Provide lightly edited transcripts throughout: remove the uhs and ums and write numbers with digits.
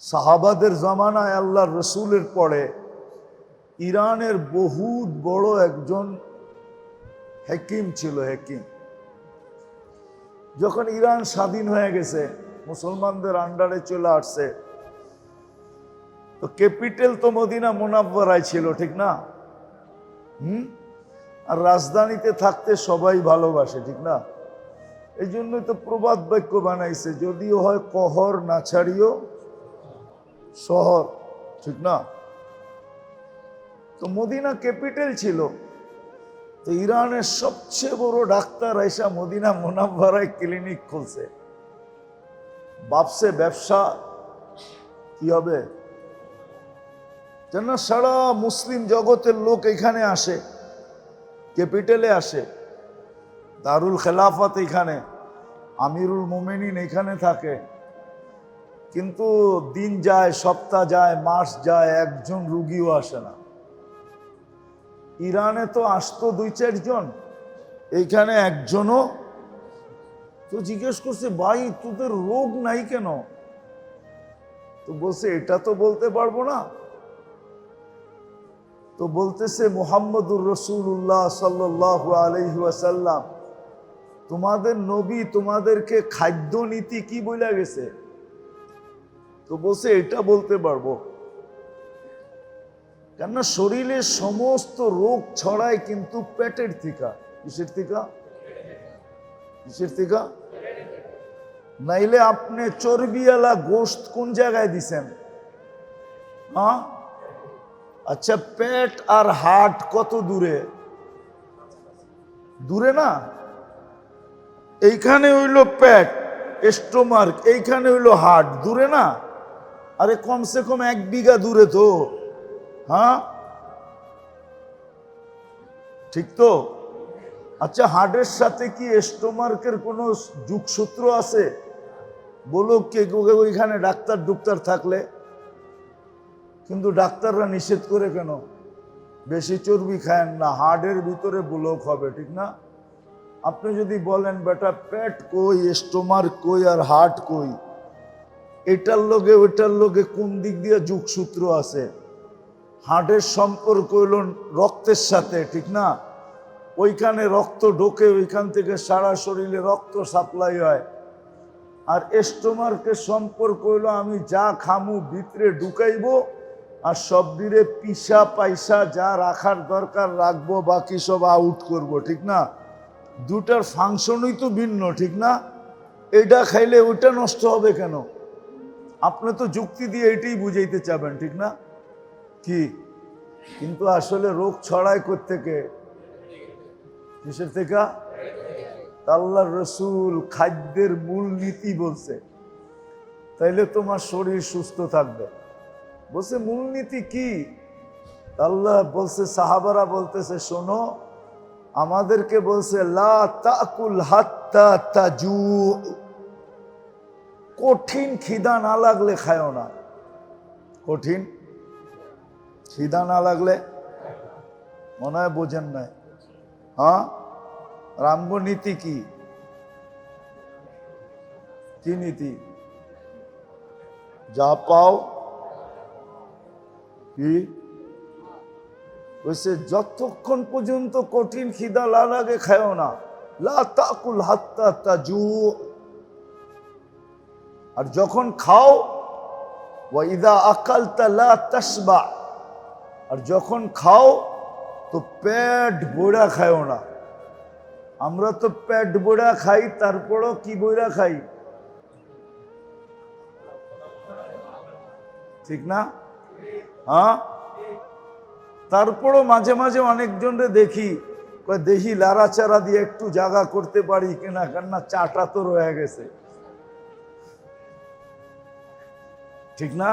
সাহাবাদের জামানায় আল্লাহর রসুলের পরে ইরানের বহুত বড় একজন হাকিম ছিল। হাকিম যখন ইরান স্বাধীন হয়ে গেছে, মুসলমানদের আন্ডারে চলে আসছে, তো ক্যাপিটাল তো মদিনা মুনাওয়ারায় ছিল, ঠিক না? আর রাজধানীতে থাকতে সবাই ভালোবাসে, ঠিক না? এই জন্যই তো প্রবাদ বাক্য বানাইছে, যদিও হয় কহর না ছাড়িও শহর, ঠিক না? তো মদিনা ক্যাপিটাল ছিল। তো ইরানের সবচেয়ে বড় ডাক্তার আইসা মদিনা মুনাওয়ারায় ক্লিনিক খুলছে। ভাবছে ব্যবসা কি হবে, যেন সারা মুসলিম জগতের লোক এখানে আসে, ক্যাপিটালে আসে, দারুল খেলাফত এখানে, আমিরুল মোমেনিন এখানে থাকে। কিন্তু দিন যায়, সপ্তাহ যায়, মাস যায়, একজন রুগীও আসে না। ইরানে তো আসতো 2-4 জন, এইখানে একজনও। তো জিজ্ঞেস করছে, ভাই তোদের রোগ নাই কেন? তো বলছে, এটা তো বলতে পারবো না। তো বলতেছে, মুহাম্মদুর রাসূলুল্লাহ সাল্লাল্লাহু আলাইহি ওয়াসাল্লাম, তোমাদের নবী তোমাদেরকে খাদ্য নীতি কি বলে গেছে? তো বলছে, এটা বলতে পারবো। কেননা শরীরের সমস্ত রোগ ছড়ায় কিন্তু পেটের থেকে। কিসের থেকে? কিসের থেকে? নাইলে আপনি চর্বিওয়ালা গোশত কোন জায়গায় দিছেন? হ্যাঁ, আচ্ছা, পেট আর হার্ট কত দূরে? দূরে না? এইখানে হইল পেট, স্টোমাক, এইখানে হইল হার্ট, দূরে না? আরে কমসে কম 1 বিঘা দূরে তো। হ্যাঁ, ঠিক তো? আচ্ছা, হার্টের সাথে কি স্টোমাকের কোনো যোগসূত্র আছে? বলো কে ওইখানে ডাক্তার থাকলে? কিন্তু ডাক্তাররা নিষেধ করে কেন? বেশি চর্বি খায়েন না, হার্টের ভিতরে ব্লক হবে, ঠিক না? আপনি যদি বলেন, বেটা পেট কই, স্টোমাক কই আর হার্ট কই, এটার লগে ওইটার লগে কোন দিক দিয়ে যোগসূত্র আছে? হার্টের সম্পর্ক হইল রক্তের সাথে, ঠিক না? ওইখানে রক্ত ঢোকে, ওইখান থেকে সারা শরীরে রক্ত সাপ্লাই হয়। আর স্টোমাকের সম্পর্ক হইল আমি যা খামু ভিতরে ঢুকাইবো, আর সব দিলে পিসা পাইসা যা রাখার দরকার রাখবো, বাকি সব আউট করব, ঠিক না? দুটার ফাংশনই তো ভিন্ন, ঠিক না? এটা খাইলে ওইটা নষ্ট হবে কেন? আপনি তো যুক্তি দিয়ে এটাই বুঝাইতে চাবেন, ঠিক না? কি কিন্তু আসলে রোগ ছড়ায় কোত্থেকে? কিসের থেকে? আল্লাহর রসুল খাদ্যের মূল নীতি বলছে, তাইলে তোমার শরীর সুস্থ থাকবে। বলছে মূলনীতি কি? আল্লাহ বলছে, সাহাবারা বলতেছে, শোনো, আমাদেরকে বলছে লা তাকুল হাত্তা তাজু, কঠিন খিদা না লাগলে খায়ও না। কঠিন খিদা না লাগলে, মনে হয় বোঝেন নাই। হ্যাঁ, রাম্য নীতি কি? কি নীতি? যা পাও কি বলছে, যতক্ষণ পর্যন্ত কঠিন খিদা না লাগে খায়ও না। লা তাকুল হাত্তা তাজু, আর যখন খাও, ওয়া ইযা আকালতা লা তাশবা, আর যখন খাও তো পেট ভরা খায়ও না। আমরা তো পেট ভরা খাই, তারপরও কি ভরা খাই, ঠিক না? হ্যাঁ, তারপরও মাঝে মাঝে অনেকজনরে দেখি, দেখি লাড়াচাড়া দিয়ে একটু জায়গা করতে পারি কিনা, কেননা চাটা তো রয়ে গেছে, ঠিক না?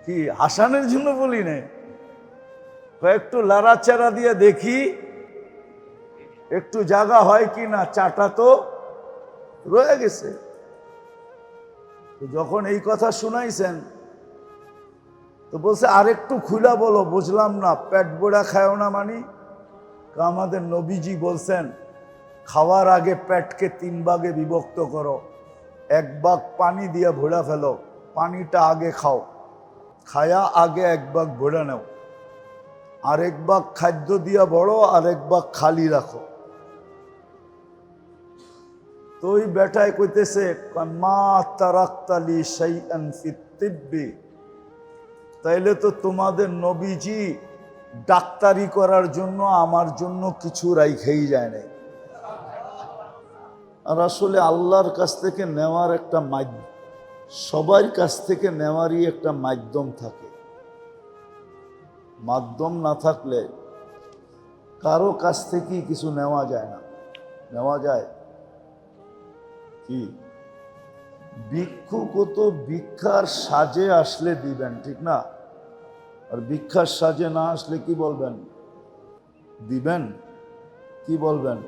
কি হাসানের জন্য বলি না, একটু লাড়াচাড়া দিয়ে দেখি একটু জায়গা হয় কি না, চাটা তো রয়ে গেছে। যখন এই কথা শুনাইছেন, তো বলছে আরেকটু খুলা বলো, বুঝলাম না, পেট ভরা খায়ও না মানি? আমাদের নবীজি বলছেন, খাওয়ার আগে পেটকে 3 ভাগে বিভক্ত করো, 1 ভাগ পানি দিয়ে ভরা ফেলো, পানিটা আগে খাও, খায়া আগে এক ভাগ ভরে নাও, আরেক ভাগ খাদ্য দিয়া বড়, আরেক ভাগ খালি রাখো। তো ওই বেটায় কইতেছে মা তারাক্তালি শাইআন ফিত তিব্বি, তাইলে তো তোমাদের নবীজি ডাক্তারি করার জন্য আমার জন্য কিছু রাইখেই যায় নাই। আর আসলে আল্লাহর কাছ থেকে নেওয়ার একটা মাধ্যম, সবার কাছ থেকে নেওয়ারই একটা মাধ্যম থাকে। মাধ্যম না থাকলে কারো কাছ থেকেই কিছু নেওয়া যায় না। নেওয়া যায় কি? ভিক্ষুক তো ভিক্ষার সাজে আসলে দিবেন, ঠিক না? আর ভিক্ষার সাজে না আসলে কি বলবেন? দিবেন কি বলবেন?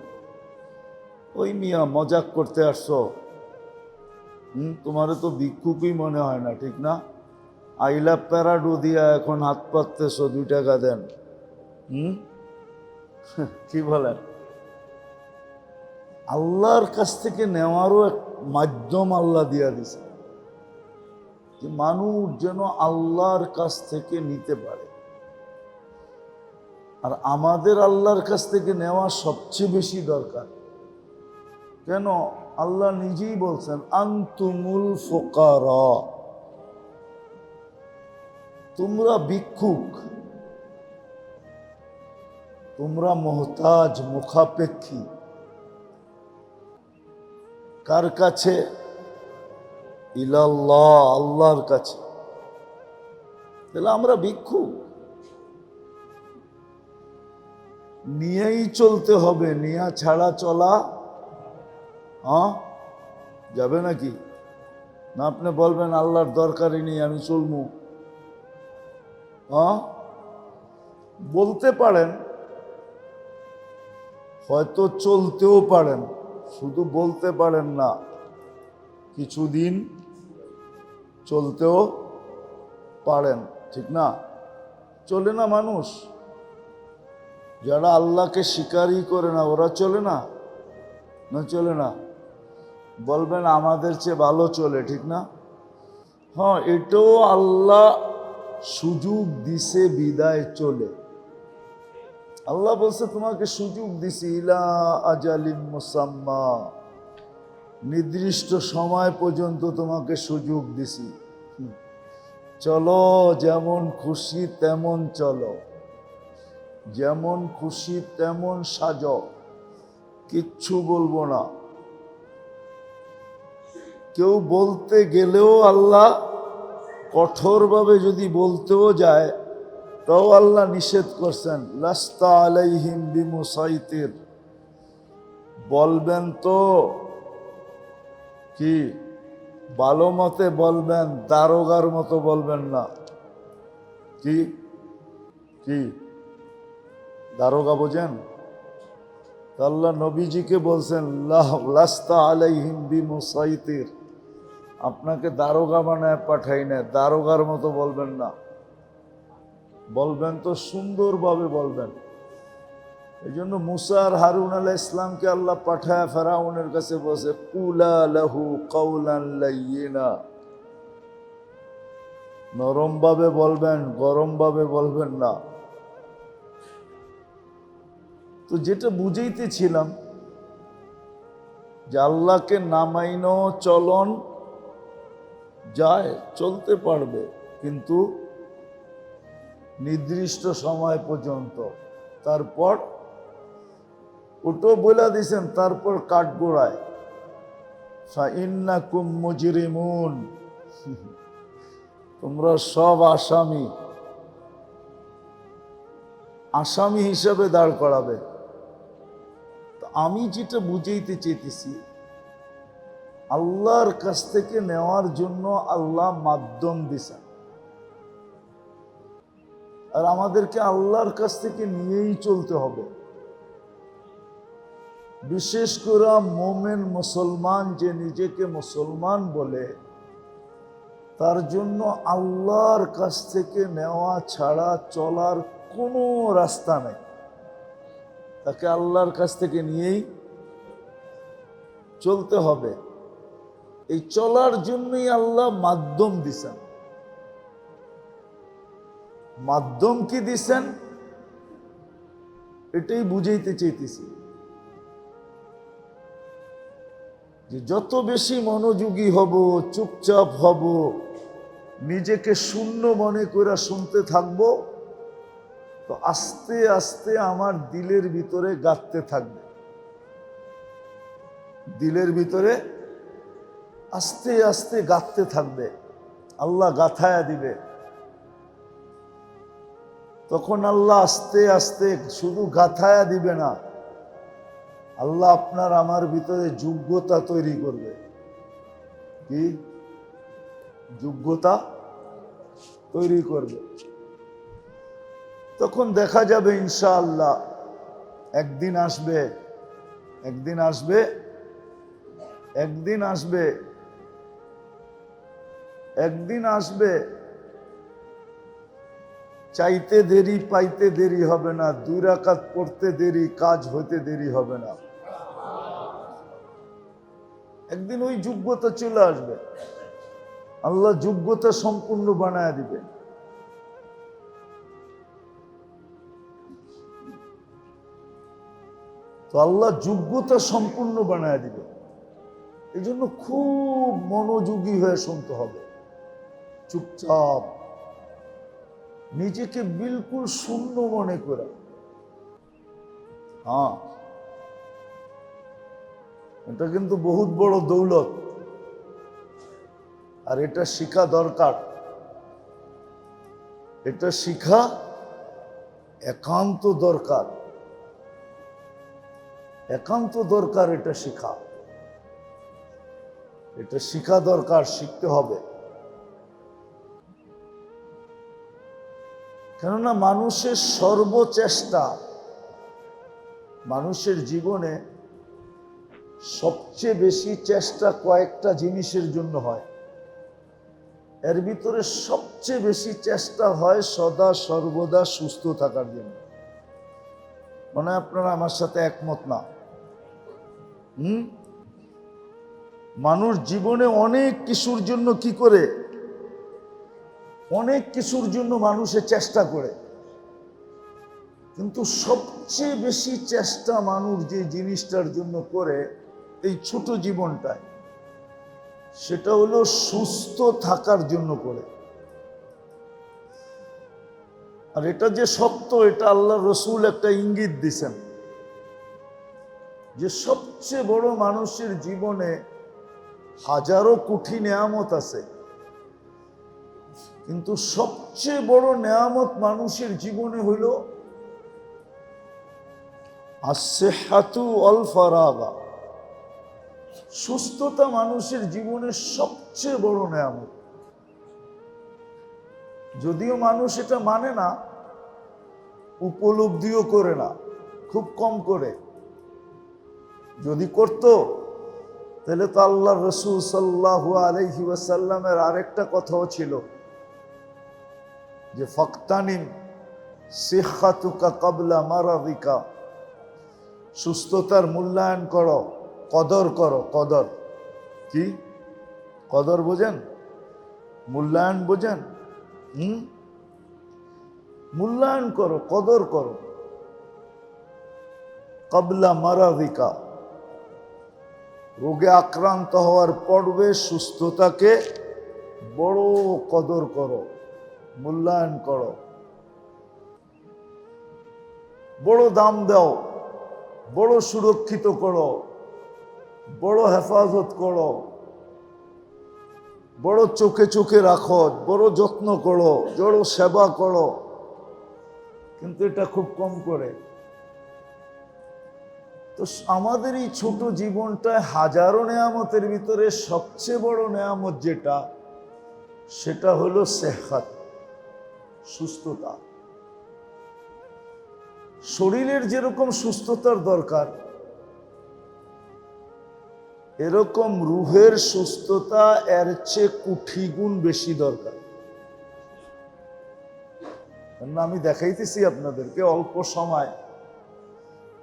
ওই মিয়া মজাক করতে আসছো, তোমারে তো ভিক্ষুকই মনে হয় না, ঠিক না? আইলা প্যারাডু দিয়া এখন হাত পাততেছো, 2 টাকা দেন। কি বলেন? আল্লাহর কাছ থেকে নেওয়ারও এক মাধ্যম আল্লাহ দিয়া দিছে, যে মানুষ যেন আল্লাহর কাছ থেকে নিতে পারে। আর আমাদের আল্লাহর কাছ থেকে নেওয়া সবচেয়ে বেশি দরকার। কেন? আল্লাহ নিজেই বলছেন আনতুমুল ফুকারা, তোমরা ভিক্ষুক, তোমরা মুহতাজ, মুখাপেক্ষী। কার কাছে? ইলাল্লাহ, আল্লাহর কাছে। তাহলে আমরা ভিক্ষুক, নিয়েই চলতে হবে, নিয়া ছাড়া চলা যাবে নাকি? না আপনি বলবেন আল্লাহর দরকারই নেই, আমি চলমু। বলতে পারেন, হয়তো চলতেও পারেন, শুধু বলতে পারেন না, কিছুদিন চলতেও পারেন, ঠিক না? চলে না মানুষ যারা আল্লাহকে স্বীকারই করে না, ওরা চলে না? না চলে না? বলবেন আমাদের চেয়ে ভালো চলে, ঠিক না? হ্যাঁ, এটাও আল্লাহ সুযোগ দিছে বিদায় চলে। আল্লাহ বলছে তোমাকে সুযোগ দিছি, ইলা আজালিম মুসাম্মা, নির্দিষ্ট সময় পর্যন্ত তোমাকে সুযোগ দিছি, চলো যেমন খুশি তেমন চলো, যেমন খুশি তেমন সাজো, কিচ্ছু বলবো না। কেউ বলতে গেলেও আল্লাহ কঠোরভাবে যদি বলতেও যায়, তাও আল্লাহ নিষেধ করছেন লাস্তা আলাইহিম বিমুসাইতির, বলবেন তো কি ভালো মতে বলবেন, দারোগার মতো বলবেন না। কি কি দারোগা বোঝেন? আল্লাহ নবীজিকে বলছেন লাস্তা আলাইহিম বিমুসাইতির, আপনাকে দারোগা বানায় পাঠাই না, দারোগার মতো বলবেন না। বলবেন তো সুন্দরভাবে বলবেন। এই জন্য মুসা আর হারুন আলাইহিস ইসলামকে আল্লাহ পাঠায় ফেরাউনের কাছে বসে কুলা লাহু কাওলান লাইয়িনা, নরম ভাবে বলবেন, গরম ভাবে বলবেন না। তো যেটা বুঝাইতেছিলাম যে আল্লাহকে নামাইনো চলন যায়, চলতে পারবে, কিন্তু নির্দিষ্ট সময় পর্যন্ত, তারপর ওটো বলে দিছেন, তারপর কাঠগোড়ায় ফাইন্নাকুম মুজরিমুন, তোমরা সব আসামি, আসামি হিসাবে দাঁড় করাবে। আমি যেটা বুঝাইতে চাইতেছি, আল্লাহর কাছ থেকে নেওয়ার জন্য আল্লাহ মাধ্যম দিছেন, আর আমাদেরকে আল্লাহর কাছ থেকে নিয়েই চলতে হবে। বিশেষ করে মোমেন মুসলমান যে নিজেকে মুসলমান বলে, তার জন্য আল্লাহর কাছ থেকে নেওয়া ছাড়া চলার কোনো রাস্তা নেই। তাকে আল্লাহর কাছ থেকে নিয়েই চলতে হবে। এই চলার জন্যই আল্লাহ মাধ্যম দিছেন। মাধ্যম কি দিছেন এটাই বুঝাইতে চাইতেছি, যে যত বেশি মনোযোগী হব, চুপচাপ হব, নিজেকে শূন্য মনে করে শুনতে থাকবো, তো আস্তে আস্তে আমার দিলের ভিতরে গাঁথতে থাকবে। দিলের ভিতরে আস্তে আস্তে গাঁথতে থাকবে, আল্লাহ গাঁথায়া দিবে। তখন আল্লাহ আস্তে আস্তে শুধু গাঁথায়া দিবে না, আল্লাহ আপনার আমার ভিতরে যোগ্যতা তৈরি করবে। কি যোগ্যতা তৈরি করবে? তখন দেখা যাবে ইনশাআল্লাহ একদিন আসবে, একদিন আসবে, একদিন আসবে, একদিন আসবে, চাইতে দেরি পাইতে দেরি হবে না, 2 রাকাত পড়তে দেরি কাজ হইতে দেরি হবে না। একদিন ওই যোগ্যতা চলে আসবে, আল্লাহ যোগ্যতা সম্পূর্ণ বানায় দিবে। তো আল্লাহ যোগ্যতা সম্পূর্ণ বানায় দিবে। এই জন্য খুব মনোযোগী হয়ে শুনতে হবে, চুপচাপ, নিজেকে বিলকুল শূন্য মনে করে। হ্যাঁ, এটা কিন্তু বহুত বড় দৌলত, আর এটা শিখা দরকার। এটা শিখা একান্ত দরকার, একান্ত দরকার। এটা শিখা, এটা শিখা দরকার, শিখতে হবে। কেননা মানুষের সর্বচেষ্টা, মানুষের জীবনে সবচেয়ে বেশি চেষ্টা কয়েকটা জিনিসের জন্য হয়। এর ভিতরে সবচেয়ে বেশি চেষ্টা হয় সদা সর্বদা সুস্থ থাকার জন্য। মনে হয় আপনারা আমার সাথে একমত না? মানুষ জীবনে অনেক কিছুর জন্য কি করে, অনেক কিছুর জন্য মানুষের চেষ্টা করে, কিন্তু সবচেয়ে বেশি চেষ্টা মানুষ যে জিনিসটার জন্য করে এই ছোট জীবনটায়, সেটা হলো সুস্থ থাকার জন্য করে। আর এটা যে সত্য, এটা আল্লাহ রসুল একটা ইঙ্গিত দিছেন, যে সবচেয়ে বড় মানুষের জীবনে হাজারো কোটি নেয়ামত আছে, কিন্তু সবচেয়ে বড় নেয়ামত মানুষের জীবনে হইল আসিহাতু ওয়াল ফারাগা। সুস্থতা মানুষের জীবনের সবচেয়ে বড় নেয়ামত। যদিও মানুষ এটা মানে না, উপলব্ধিও করে না, খুব কম করে। যদি করত তাহলে তো আল্লাহ রসুল সাল্লাল্লাহু আলাইহি ওয়াসাল্লামের আরেকটা কথাও ছিল, যে ফাক্তানিম সিহাতুকা ক্বাবলা মারাদিকা, সুস্থতার মূল্যায়ন করো, কদর করো। কদর কি? কদর বোঝেন? মূল্যায়ন বোঝেন? মূল্যায়ন করো, কদর করো। ক্বাবলা মারাদিকা, রোগে আক্রান্ত হওয়ার পূর্বে সুস্থতাকে বড় কদর করো, মূল্যায়ন করো, বড় দাম দাও, বড় সুরক্ষিত করো, বড় হেফাজত করো, বড় চোখে চোখে রাখো, বড় যত্ন করো, বড় সেবা করো। কিন্তু এটা খুব কম করে। তো আমাদের এই ছোট জীবনটায় হাজারো নেয়ামতের ভিতরে সবচেয়ে বড় নেয়ামত যেটা, সেটা হলো সেহত, সুস্থতা। শরীরের যেরকম সুস্থতার দরকার, এরকম রুহের সুস্থতা এর চেয়ে কোটি গুণ বেশি দরকার। আমি দেখাইতেছি আপনাদেরকে, অল্প সময়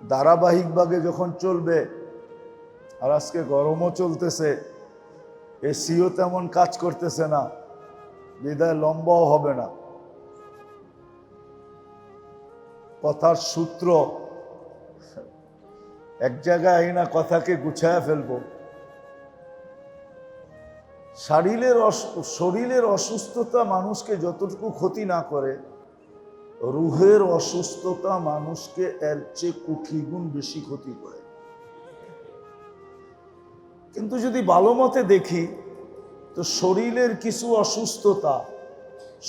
ধারাবাহিকভাবে যখন চলবে, আর আজকে গরমও চলতেছে, এসিও তেমন কাজ করতেছে না, বিদায় লম্বাও হবে না। কথার সূত্র এক জায়গায় আইনা কথাকে গুছায়া ফেলবো। শরীরের অসুস্থতা মানুষকে যতটুকু ক্ষতি না করে, রুহের অসুস্থতা মানুষকে এর চেয়ে কোটি গুণ বেশি ক্ষতি করে। কিন্তু যদি ভালো মতে দেখি তো শরীরের কিছু অসুস্থতা,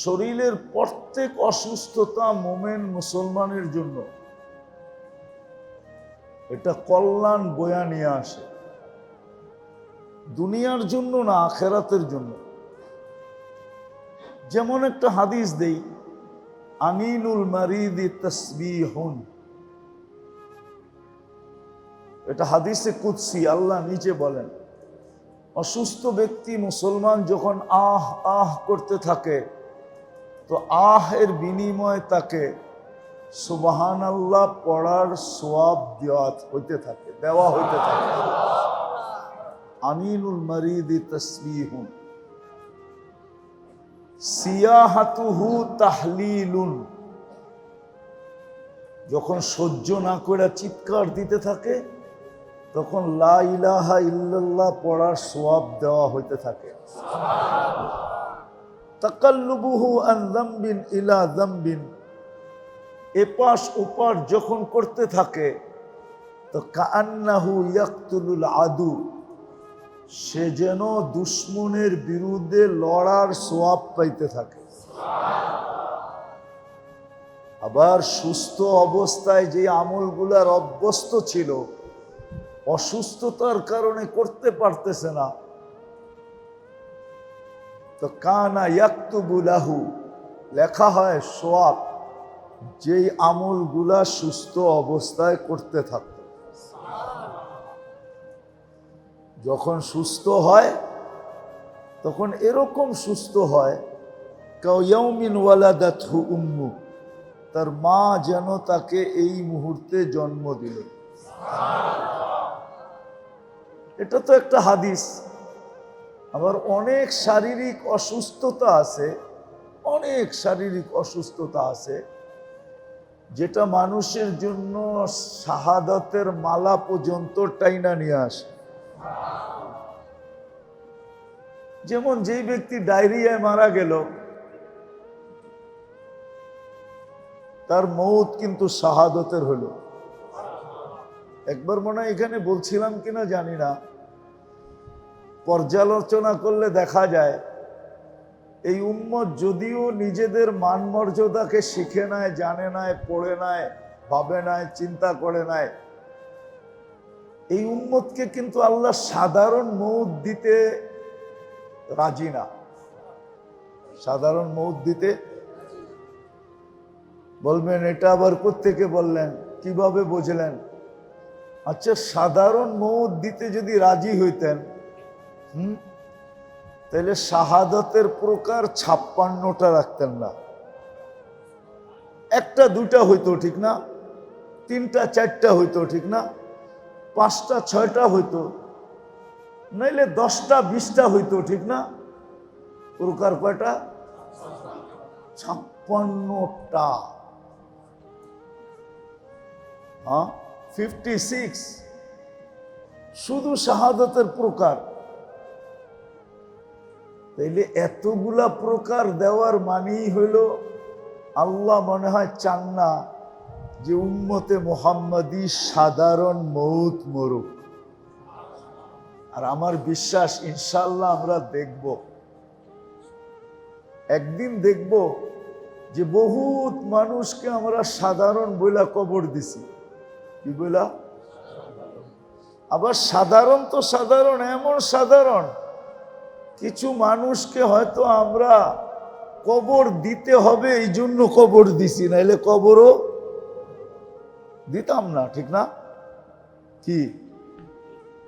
শরীরের প্রত্যেক অসুস্থতা মোমেন মুসলমানের জন্য এটা কল্যাণ বয়া নিয়ে আসে, দুনিয়ার জন্য না, আখেরাতের জন্য। যেমন একটা হাদিস দেই, আনিনুল মারিদি তাসবিহুন, এটা হাদিসে কুদসি, আল্লাহ নিচে বলেন, অসুস্থ ব্যক্তি মুসলমান যখন আহ আহ করতে থাকে তো আহ এর বিনিময়ে তাকে সুবহানাল্লাহ পড়ার সওয়াব দেওয়া হইতে থাকে। আনিনুল মারিদি তাসবিহুন সিয়াহাতুহু তাহলিলুন, যখন সহ্য না করে চিৎকার দিতে থাকে তখন লা ইলাহা ইল্লাল্লাহ পড়ার সওয়াব দেওয়া হইতে থাকে। তাকাল্লুবুহু আন যামবিন ইলা যামবিন, এপাশ ওপার যখন করতে থাকে তো কান্নাহু ইয়াকতুলুল আদু, সে যেন দুশ্মনের বিরুদ্ধে লড়ার সওয়াব পাইতে থাকে। আবার সুস্থ অবস্থায় যে আমলগুলার অভ্যস্ত ছিল, অসুস্থতার কারণে করতে পারতেছে না, তো কানা ইয়াকতুবু লাহু, লেখা হয় সওয়াব যেই আমলগুলা সুস্থ অবস্থায় করতে থাকত। যখন সুস্থ হয় তখন এরকম সুস্থ হয় কায়াউমিন ওয়ালাদাতহু উম্মু, তার মা যেন তাকে এই মুহূর্তে জন্ম দিল। এটা তো একটা হাদিস। আবার অনেক শারীরিক অসুস্থতা আছে, অনেক শারীরিক অসুস্থতা আছে যেটা মানুষের জন্য শাহাদাতের মালা পর্যন্ত টাইনা নিয়ে আসে। যেমন যেই ব্যক্তি ডায়রিয়ায় মারা গেল, তার মৌত কিন্তু শাহাদাতের হলো। একবার মনে হয় এখানে বলছিলাম কিনা জানি না, পর্যালোচনা করলে দেখা যায় এই উম্মত যদিও নিজেদের মান মর্যাদাকে শিখে নেয়, জানে নাই, পড়ে নেয়, ভাবে নাই, চিন্তা করে নেয়, এই উম্মতকে কিন্তু আল্লাহ সাধারণ মৌত দিতে রাজি না। সাধারণ মৌত দিতে বলবেন এটা আবার কোত্থেকে বললেন, কিভাবে বুঝলেন? আচ্ছা, সাধারণ মৌত দিতে যদি রাজি হইতেন তাহলে শাহাদাতের প্রকার 56টা রাখতেন না, একটা দুটা হইতো ঠিক না, তিনটা চারটা হইতো ঠিক না, 5টা 6টা হইতো, নাইলে 10টা 20টা হইতো ঠিক না। প্রকার কয়টা? 56টা। হ্যাঁ, 56 শুধু শাহাদাতের প্রকার। তাইলে এতগুলা প্রকার দেওয়ার মানেই হইল আল্লাহ মনে হয় চান না যে উম্মতে মুহাম্মাদি সাধারণ মৌত মরুক। আর আমার বিশ্বাস ইনশাআল্লাহ আমরা দেখব, একদিন দেখব যে বহুত মানুষকে আমরা সাধারণ বইলা কবর দিছি। কি বইলা? আবার সাধারণ তো সাধারণ, এমন সাধারণ কিছু মানুষকে হয়তো আমরা কবর দিতে হবে এই জন্য কবর দিছি, নাইলে কবরও দিতাম না, ঠিক না? কি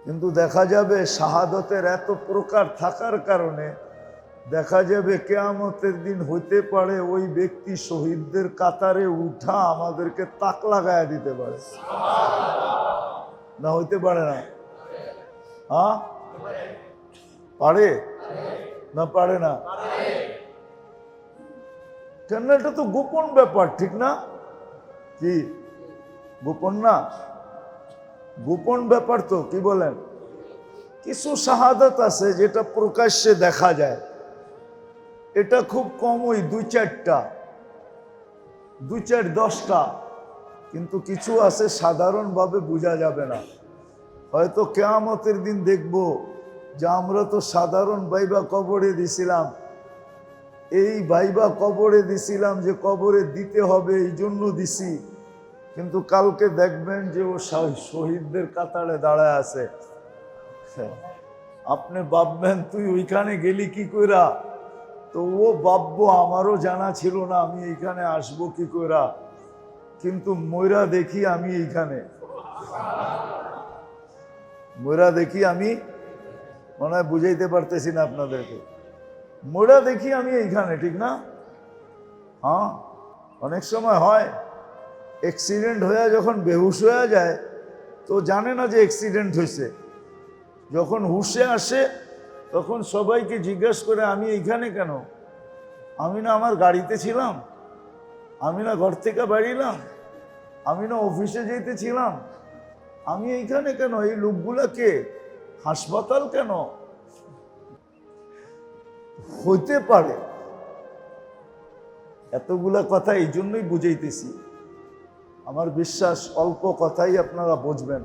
কিন্তু দেখা যাবে শাহাদতের এত প্রকার থাকার কারণে দেখা যাবে কিয়ামতের দিন হইতে পারে ওই ব্যক্তি শহীদদের কাতারে উঠা আমাদেরকে তাক লাগায়া দিতে পারে, না হইতে পারে না? হ্যাঁ, পারে না পারে না? কেন, এটা তো গোপন ব্যাপার, ঠিক না? কি গোপন না? গোপন ব্যাপার তো, কি বলেন? কিছু শাহাদাত আছে যেটা প্রকাশ্যে দেখা যায়, এটা খুব কম, ওই 2-4টা, 2-4-10টা, কিন্তু কিছু আছে সাধারণভাবে বোঝা যাবে না। হয়তো কিয়ামতের দিন দেখব যে আমরা তো সাধারণ ভাইবা কবরে দিছিলাম, এই ভাইবা কবরে দিছিলাম যে কবরে দিতে হবে এই জন্য দিছি, কিন্তু কালকে দেখবেন যে ও শহীদদের কাতারে দাঁড়ায় আছে। আপনি ভাববেন তুই ওইখানে গেলি কি কইরা, তো ও ভাববো আমারও জানা ছিল না আমি এইখানে আসবো কি কইরা, কিন্তু ময়রা দেখি আমি এইখানে, ময়রা দেখি আমি, মনে হয় বুঝাইতে পারতেছি না আপনাদেরকে, ময়রা দেখি আমি এইখানে, ঠিক না? হ্যাঁ, অনেক সময় হয় অ্যাক্সিডেন্ট হয়ে যখন বেহুশ হয়ে যায় তো জানে না যে অ্যাক্সিডেন্ট হয়েছে, যখন হুশে আসে তখন সবাইকে জিজ্ঞেস করে আমি এইখানে কেন, আমি না আমার গাড়িতে ছিলাম, আমি না ঘর থেকে বেরিয়েলাম, আমি না অফিসে যেতেছিলাম, আমি এইখানে কেন, এই লোকগুলা কে, হাসপাতাল কেন? হইতে পারে। এতগুলা কথা এই জন্যই বুঝাইতেছি, আমার বিশ্বাস অল্প কথাই আপনারা বুঝবেন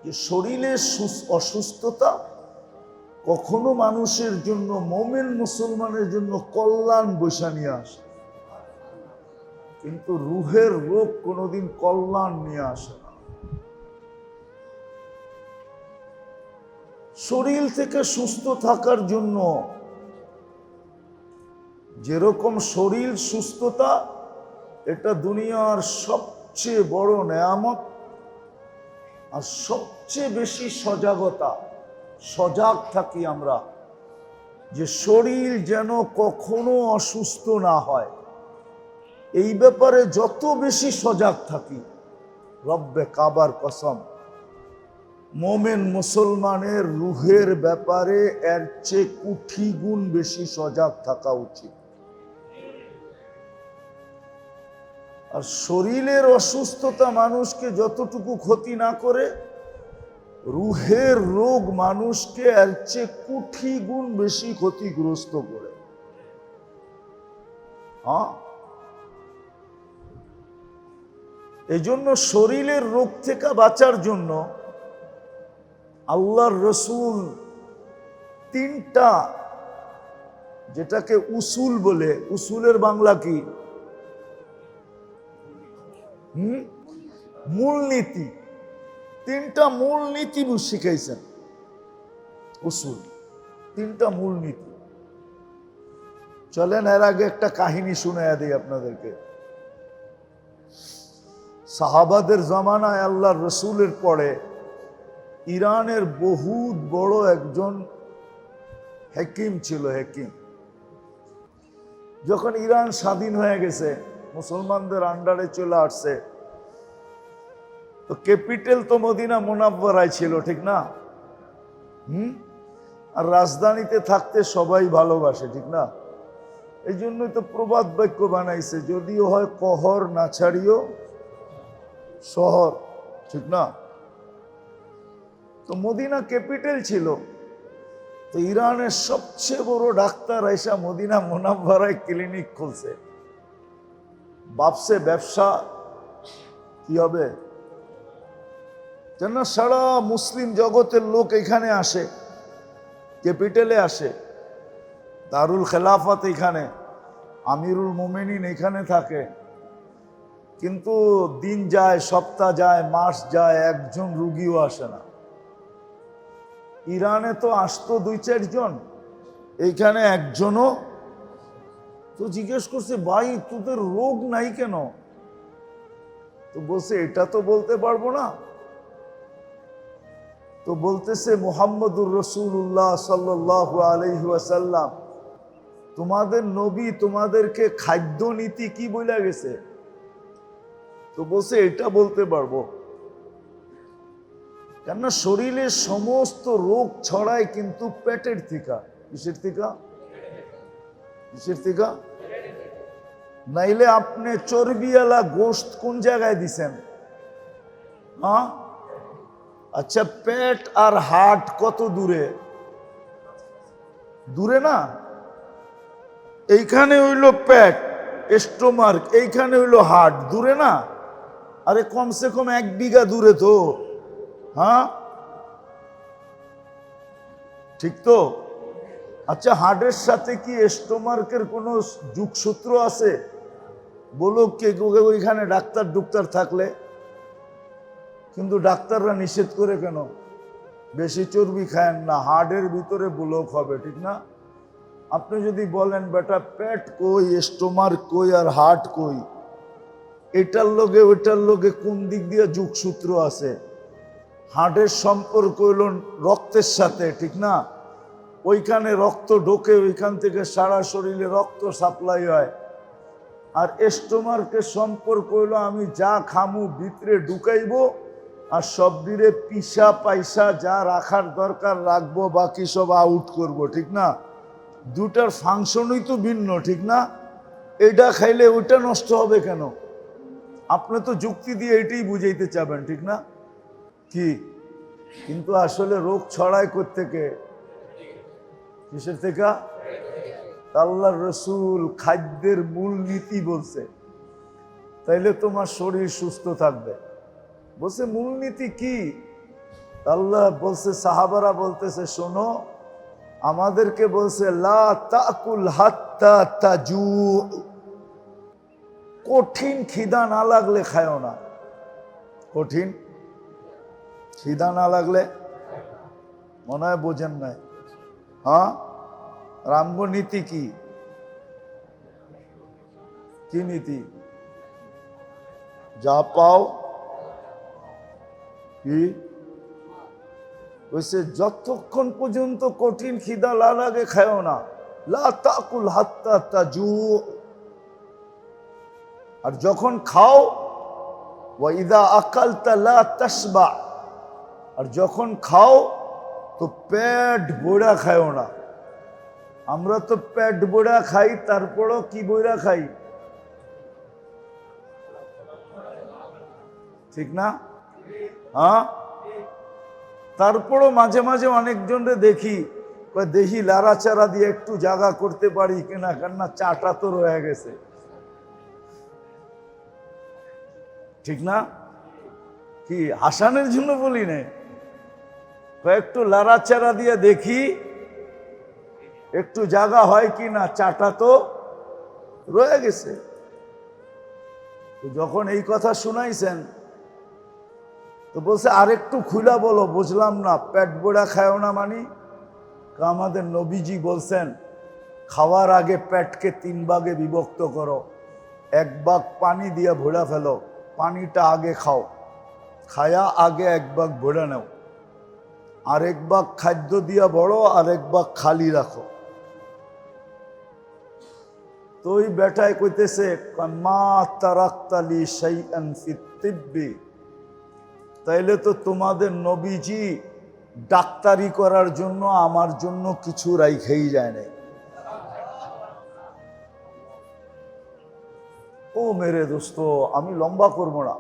যে শরীরের অসুস্থতা কখনো মানুষের জন্য, মুমিন মুসলমানের জন্য কল্যাণ বৈশা নিয়ে আসে, কিন্তু রুহের রোগ কোনোদিন কল্যাণ নিয়ে আসে না। শরীর থেকে সুস্থ থাকার জন্য যেরকম শরীর সুস্থতা, এটা দুনিয়ার সবচেয়ে বড় নেয়ামত, আর সবচেয়ে বেশি সজাগতা, সজাগ থাকি আমরা যে শরীর যেন কখনো অসুস্থ না হয়, এই ব্যাপারে যত বেশি সজাগ থাকি, রব্বে কাবার কসম, মোমেন মুসলমানের রুহের ব্যাপারে এর চেয়ে কোটি গুণ বেশি সজাগ থাকা উচিত। আর শরীরের অসুস্থতা মানুষকে যতটুকু ক্ষতি না করে, রুহের রোগ মানুষকে এর চেয়ে কোটি গুণ বেশি ক্ষতিগ্রস্ত করে। হ্যাঁ, এই জন্য শরীরের রোগ থেকে বাঁচার জন্য আল্লাহর রসুল 3টা, যেটাকে উসুল বলে, উসুলের বাংলা কি? মূলনীতি, 3টা মূলনীতি শিখাইছেন। উসুল 3টা মূলনীতি। চলেন এর আগে একটা কাহিনী শুনাইয়া দিই আপনাদেরকে। সাহাবাদের জামানায় আল্লাহর রসুলের পরে ইরানের বহুত বড় একজন হাকিম ছিল। হাকিম, যখন ইরান স্বাধীন হয়ে গেছে, মুসলমানদের আন্ডারে চলে আসছে, তো ক্যাপিটাল তো মদিনা মুনাওয়ারায় ছিল, ঠিক না? আর রাজধানীতে থাকতে সবাই ভালোবাসে, ঠিক না? এই জন্যই তো প্রবাদ বাক্য বানাইছে, যদিও হয় কহর না ছাড়িও শহর, ঠিক না? তো মদিনা ক্যাপিটাল ছিল, তো ইরানের সবচেয়ে বড় ডাক্তার আইসা মদিনা মুনাওয়ারায় ক্লিনিক খুলছে। ভাবছে ব্যবসা কি হবে, কেন সারা মুসলিম জগতের লোক এখানে আসে, ক্যাপিটালে আসে, দারুল খেলাফত এখানে, আমিরুল মোমেনিন এখানে থাকে, কিন্তু দিন যায়, সপ্তাহ যায়, মাস যায়, একজন রুগীও আসে না। ইরানে তো আসতো 2-4 জন, এইখানে একজনও। তো জিজ্ঞেস করছে, ভাই তোদের রোগ নাই কেন? তো বলছে এটা তো বলতে পারবো না। তো বলতেছে মুহাম্মদুর রাসূলুল্লাহ সাল্লাল্লাহু আলাইহি ওয়াসাল্লাম, তোমাদের নবী তোমাদেরকে খাদ্য নীতি কি বলে গেছে? তো বলছে এটা বলতে পারবো। কেননা শরীরের সমস্ত রোগ ছড়ায় কিন্তু পেটের থেকে। কিসের থেকে? কিসের থেকে? নাইলে আপনি চর্বিওয়ালা গোশত কোন জায়গায় দিছেন? হ্যাঁ, আচ্ছা, পেট আর হার্ট কত দূরে? দূরে না? এইখানে হইল পেট, স্টোমাক, এইখানে হইল হার্ট, দূরে না? আরে কমসে কম 1 বিঘা দূরে তো। হ্যাঁ, ঠিক তো? আচ্ছা, হার্টের সাথে কি স্টোমাকের কোনো যোগসূত্র আছে? বলো কে ওইখানে ডাক্তার থাকলে। কিন্তু ডাক্তাররা নিষেধ করে কেন? বেশি চর্বি খায়েন না, হার্টের ভিতরে ব্লক হবে, ঠিক না? আপনি যদি বলেন বেটা পেট কই, স্টোমাক কই আর হার্ট কই, এটার লগে ওইটার লগে কোন দিক দিয়ে যোগসূত্র আছে? হার্টের সম্পর্ক হইল রক্তের সাথে, ঠিক না? ওইখানে রক্ত ঢোকে, ওইখান থেকে সারা শরীরে রক্ত সাপ্লাই হয়। আর স্টোমাকের সম্পর্ক হইলো আমি যা খামু ভিতরে ঢুকাইব, আর সব দিরে পিসা পাইসা যা রাখার দরকার রাখবো, বাকি সব আউট করব, ঠিক না? দুটার ফাংশনই তো ভিন্ন, ঠিক না? এটা খাইলে ওইটা নষ্ট হবে কেন? আপনি তো যুক্তি দিয়ে এটাই বুঝাইতে চাবেন, ঠিক না? কি কিন্তু আসলে রোগ ছড়ায় কোত্থেকে? কিসের থেকে? আল্লাহর রসুল খাদ্যের মূল নীতি বলছে, তাইলে তোমার শরীর সুস্থ থাকবে। বলছে মূলনীতি কি? আল্লাহ বলছে, সাহাবারা বলতেছে শোনো, আমাদেরকে বলছে লা তাকুল হাত্তা তাজু, কঠিন খিদা না লাগলে খায়ও না। কঠিন খিদা না লাগলে, মনে হয় বোঝেন নাই। হ্যাঁ, রামব নীতি কি? কি নীতি? যা পাও কি বলছে, যতক্ষণ পর্যন্ত কঠিন খিদা না লাগে খায়ও না। লা তাকুল হাত্তা তাজু, আর যখন খাও ওয়া ইযা আকালতা লা তাশবা, আর যখন খাও তো পেট ভরা খায়ও না। আমরা তো পেট ভরা খাই, তারপরও কি ভরা খাই, ঠিক না? হ্যাঁ, তারপরও মাঝে মাঝে অনেকজনরে দেখি লাড়াচাড়া দিয়ে একটু জায়গা করতে পারি কিনা, কেননা চাটা তো রয়ে গেছে, ঠিক না? কি হাসানের জন্য বলি না, একটু লাড়াচাড়া দিয়ে দেখি একটু জায়গা হয় কি না, চাটা তো রয়ে গেছে। যখন এই কথা শুনাইছেন তো বলছে আরেকটু খুলা বলো, বুঝলাম না, পেট ভরা খায়ও না মানি? আমাদের নবীজি বলছেন খাওয়ার আগে পেটকে 3 ভাগে বিভক্ত করো, 1 ভাগ পানি দিয়ে ভরা ফেলো, পানিটা আগে খাও, খায়া আগে 1 ভাগ ভরা নাও, আর 1 ভাগ খাদ্য দিয়া বড়, আর 1 ভাগ খালি রাখো। তো ওই বেটায় কইতেছে মা তারাক্তালি শাইআন ফিত তিব্বি, তাইলে তো তোমাদের নবীজি ডাক্তারি করার জন্য আমার জন্য কিছু রাইখেই যায় নাই। ও মেরে দোস্ত, আমি লম্বা করবো না,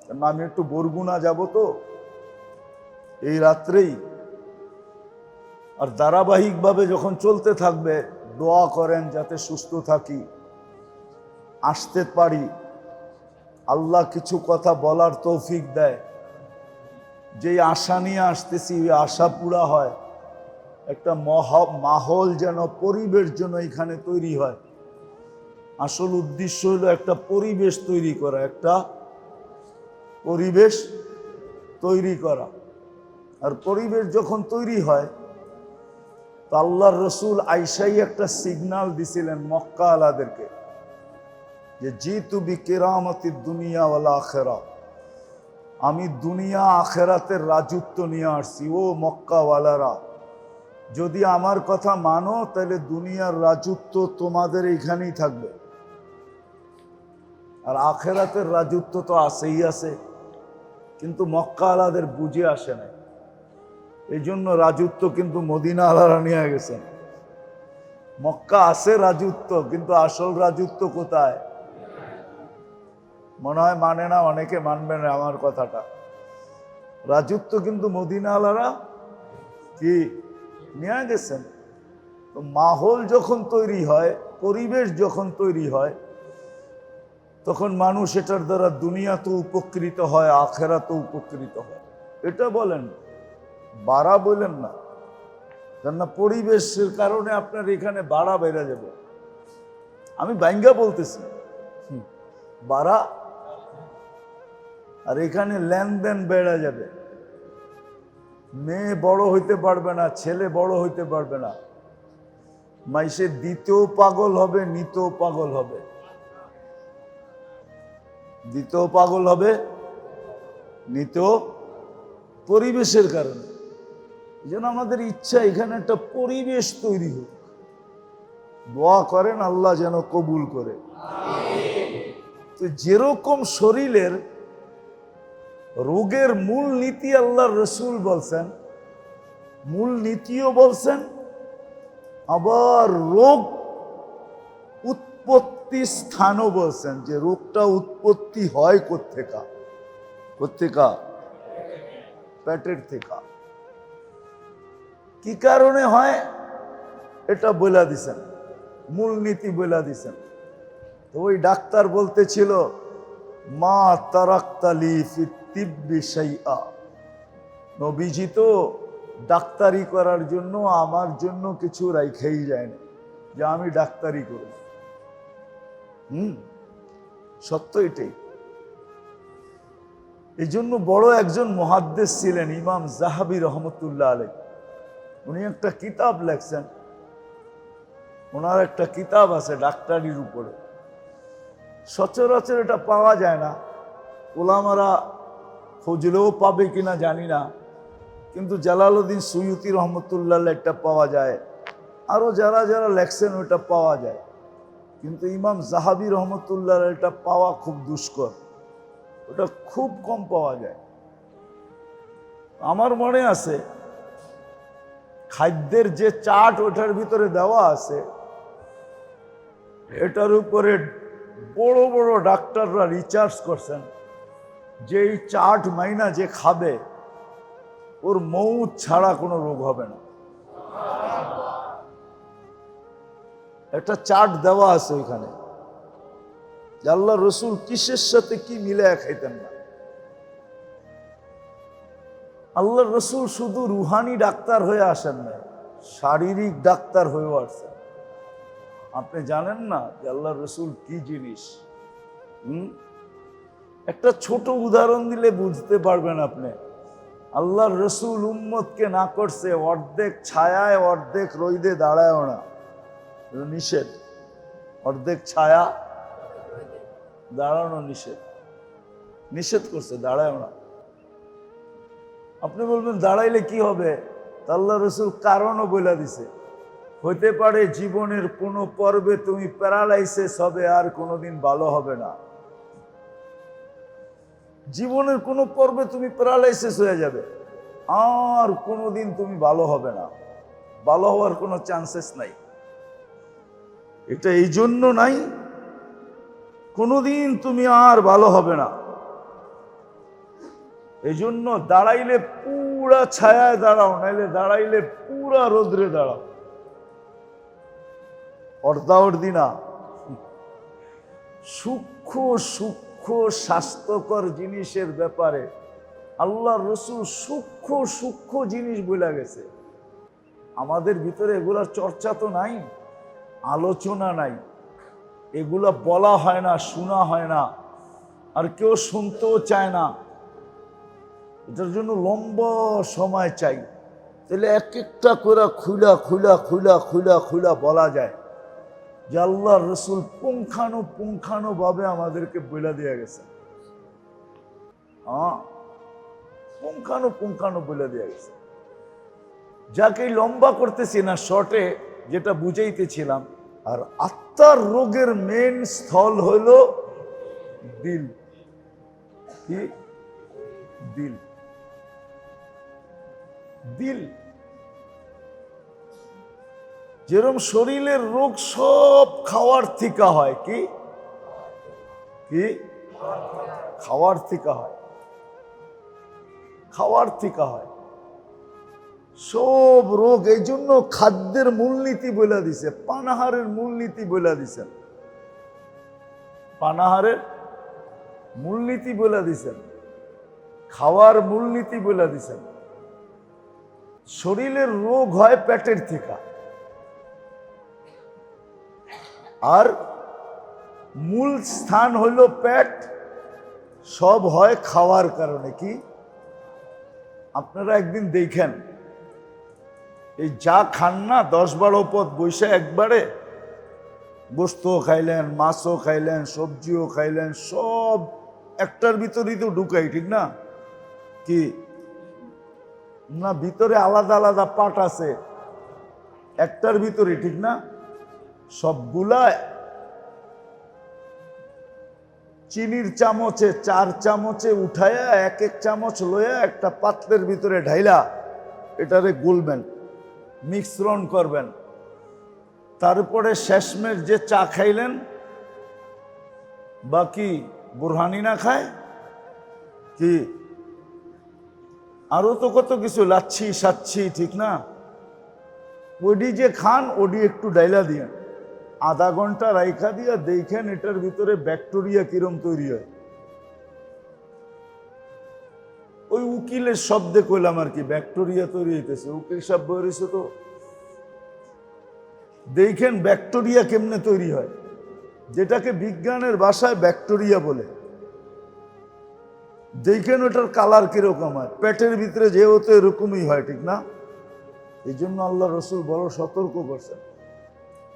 কারণ আমি একটু বরগুনা যাব তো এই রাত্রেই, আর ধারাবাহিকভাবে যখন চলতে থাকবে দোয়া করেন যাতে সুস্থ থাকি, আসতে পারি, আল্লাহ কিছু কথা বলার তৌফিক দেয়। যেই আশা নিয়ে আসতেছি ওই আশা পুরা হয়, একটা মাহল যেন, পরিবেশ যেন এখানে তৈরি হয়। আসল উদ্দেশ্য হলো একটা পরিবেশ তৈরি করা, একটা পরিবেশ তৈরি করা। আর পরিবেশ যখন তৈরি হয় তো আল্লাহর রসুল আইসাই একটা সিগনাল দিছিলেন মক্কা আলাদেরকে, যে জিতু বি কিরামতি দুনিয়া ওয়াল আখিরা, আমি দুনিয়া আখেরাতের রাজত্ব নিয়ে আসছি। ও মক্কাওয়ালারা, যদি আমার কথা মানো তাহলে দুনিয়ার রাজত্ব তোমাদের এইখানেই থাকবে, আর আখেরাতের রাজত্ব তো আছেই আছে। কিন্তু মক্কা আলাদের বুঝে আসে নাই। এই জন্য রাজত্ব কিন্তু মদিনা আলারা নিয়ে গেছেন। মক্কা আছে রাজত্ব, কিন্তু আসল রাজত্ব কোথায়? মনে হয় মানে না, অনেকে মানবে না আমার কথাটা। রাজত্ব কিন্তু মদিনা আলারা কি নিয়ে গেছেন। তো মাহৌল যখন তৈরি হয়, পরিবেশ যখন তৈরি হয়, তখন মানুষ এটার দ্বারা দুনিয়াতেও উপকৃত হয়, আখেরাতেও উপকৃত হয়। এটা বলেন, বাড়া বলেন না, কেননা পরিবেশের কারণে আপনার এখানে বাড়া বেড়ে যাবে। আমি বাইঙ্গা বলতেছি বাড়া, আর এখানে লেনদেন বেড়ে যাবে। মেয়ে বড় হইতে পারবে না, ছেলে বড় হইতে পারবে না, মাইসে দিতেও পাগল হবে, নিতেও পাগল হবে। দিতেও পাগল হবে, নিতেও, পরিবেশের কারণে। এই জন্য আমাদের ইচ্ছা এখানে একটা পরিবেশ তৈরি হোক। দোয়া করেন আল্লাহ যেন কবুল করে। তো যেরকম শরীরের রোগের মূল নীতি আল্লাহর রসুল বলছেন, মূল নীতিও বলছেন, আবার রোগ উৎপত্তি স্থানও বলছেন, যে রোগটা উৎপত্তি হয় কোত্থেকা? কোত্থেকা? পেটের থেকে। কি কারণে হয় এটা বলে দিছেন, মূলনীতি বলে দিছেন। তো ওই ডাক্তার বলতেছিল, মা তারাক্তালি ফি তিব্বি শাইআ, নবীজি তো ডাক্তারি করার জন্য আমার জন্য কিছু রাইখাই যায় না, যে আমি ডাক্তারি করব। সত্য এটাই। এই জন্য বড় একজন মুহাদ্দিস ছিলেন ইমাম যাহাবী রহমতুল্লাহ আলাইহি। উনি একটা কিতাব লেখছেন, ওনার একটা কিতাব আছে ডাক্তারির উপরে। সচরাচর এটা পাওয়া যায় না, ওলামারা খুঁজলেও পাবে কিনা জানি না, কিন্তু জালালউদ্দিন সুয়ুতি রহমতুল্লাহ একটা পাওয়া যায়, আরো যারা যারা লেখছেন ওইটা পাওয়া যায়। কিন্তু ইমাম যাহাবী রহমতুল্লাহ এটা পাওয়া খুব দুষ্কর, ওটা খুব কম পাওয়া যায়। আমার মনে আছে খাদ্যের যে চার্ট ওটার ভিতরে দেওয়া আছে, এটার উপরে বড় বড় ডাক্তাররা রিসার্চ করছেন যে এই চার্ট মাইনা যে খাবে ওর মৌত ছাড়া কোনো রোগ হবে না। একটা চার্ট দেওয়া আছে ওইখানে, আল্লাহ রসুল কিসের সাথে কি মিলে খাইতেন না। আল্লাহ রসুল শুধু রুহানি ডাক্তার হয়ে আসেন না, শারীরিক ডাক্তার হয়েও আসেন। আপনি জানেন না যে আল্লাহ রসুল কি জিনিস? একটা ছোট উদাহরণ দিলে বুঝতে পারবেন আপনি। আল্লাহ রসুল উম্মতকে না করছে অর্ধেক ছায়ায় অর্ধেক রোদে দাঁড়ায়ও না, নিষেধ। অর্ধেক ছায়া দাঁড়ানো নিষেধ, নিষেধ করছে, দাঁড়ায়ও না। আপনি বলবেন দাঁড়াইলে কি হবে? আল্লাহ রসুল কারণও বলে দিছে, হইতে পারে জীবনের কোনো পর্বে তুমি প্যারালাইসিস হবে, আর কোনোদিন ভালো হবে না। জীবনের কোনো পর্বে তুমি প্যারালাইসিস হয়ে যাবে, আর কোনোদিন তুমি ভালো হবে না, ভালো হওয়ার কোনো চান্সেস নাই। এটা এই জন্য নাই, কোনোদিন তুমি আর ভালো হবে না। এই জন্য দাঁড়াইলে পুরা ছায়ায় দাঁড়াও, নাইলে দাঁড়াইলে পুরা রোদ্রে দাঁড়াও, অর্ধা অর্ধি না। সূক্ষ্ম সূক্ষ্ম স্বাস্থ্যকর জিনিসের ব্যাপারে আল্লাহ রসুল সূক্ষ্ম সূক্ষ্ম জিনিস বলে গেছে। আমাদের ভিতরে এগুলার চর্চা তো নাই, আলোচনা নাই, এগুলা বলা হয় না, শোনা হয় না, আর কেউ শুনতেও চায় না। এটার জন্য লম্বা সময় চাই, তাহলে এক একটা করে খুলা খুলা খুলা খুলা খুলা বলা যায় যে আল্লাহ রসুল পুঙ্খানু ভাবে আমাদেরকে বলে দিয়ে গেছে। পুঙ্খানু বলে দিয়ে গেছে। যাকে লম্বা করতেছি না, শর্টে যেটা বুঝাইতেছিলাম। আর আত্মার রোগের মেন স্থল হইল দিল। কি দিল। দিল যেরকম শরীরের রোগ সব খাওয়ার থেকে হয়, কি কি খাওয়ার থেকে হয়, খাওয়ার থেকে হয় সব রোগ। এই জন্য খাদ্যের মূলনীতি বলে দিছে, পানাহারের মূলনীতি বলে দিছেন, পানাহারের মূলনীতি বলে দিছেন, খাওয়ার মূলনীতি বলে দিছেন। শরীরের রোগ হয় পেটের থেকে, আর মূল স্থান হইল পেট, সব হয় খাওয়ার কারণে। কি আপনারা একদিন দেখেন, এই যা খান না 10-12 পদ বৈশা একবারে, গোশতও খাইলেন, মাছও খাইলেন, সবজিও খাইলেন, সব একটার ভিতরেই তো ঢুকাই, ঠিক না? কি না, ভিতরে আলাদা আলাদা পার্ট আছে, একটার ভিতরে, ঠিক না? সবগুলা চিনির চামচে 4 চামচে উঠায়া এক এক চামচ লইয়া একটা পাত্রের ভিতরে ঢাইলা এটারে গুলবেন, মিশ্রণ করবেন। তারপরে শেষমেশ যে চা খাইলেন, বাকি বুরহানি না খায়, কি আরো তো কত কিছু, লাচ্ছি সাচ্ছি, ঠিক না? ওডি যে খান ওডি একটু ডাইলা দিয়ে আধা ঘন্টা রাইখা দিয়া দেখেন এটার ভিতরে ব্যাকটেরিয়া কিরম তৈরি হয়। ওই উকিলের শব্দে কইলাম আর কি, ব্যাকটেরিয়া তৈরি হইতেছে, উকিল সাহেব বলেছে তো, দেখেন ব্যাকটেরিয়া কেমনে তৈরি হয়, যেটাকে বিজ্ঞানের ভাষায় ব্যাকটেরিয়া বলে। দেখেন ওটার কালার কিরকম হয়, পেটের ভিতরে যেহেতু এরকমই হয়, ঠিক না? এই জন্য আল্লাহ রসুল বড় সতর্ক করছেন।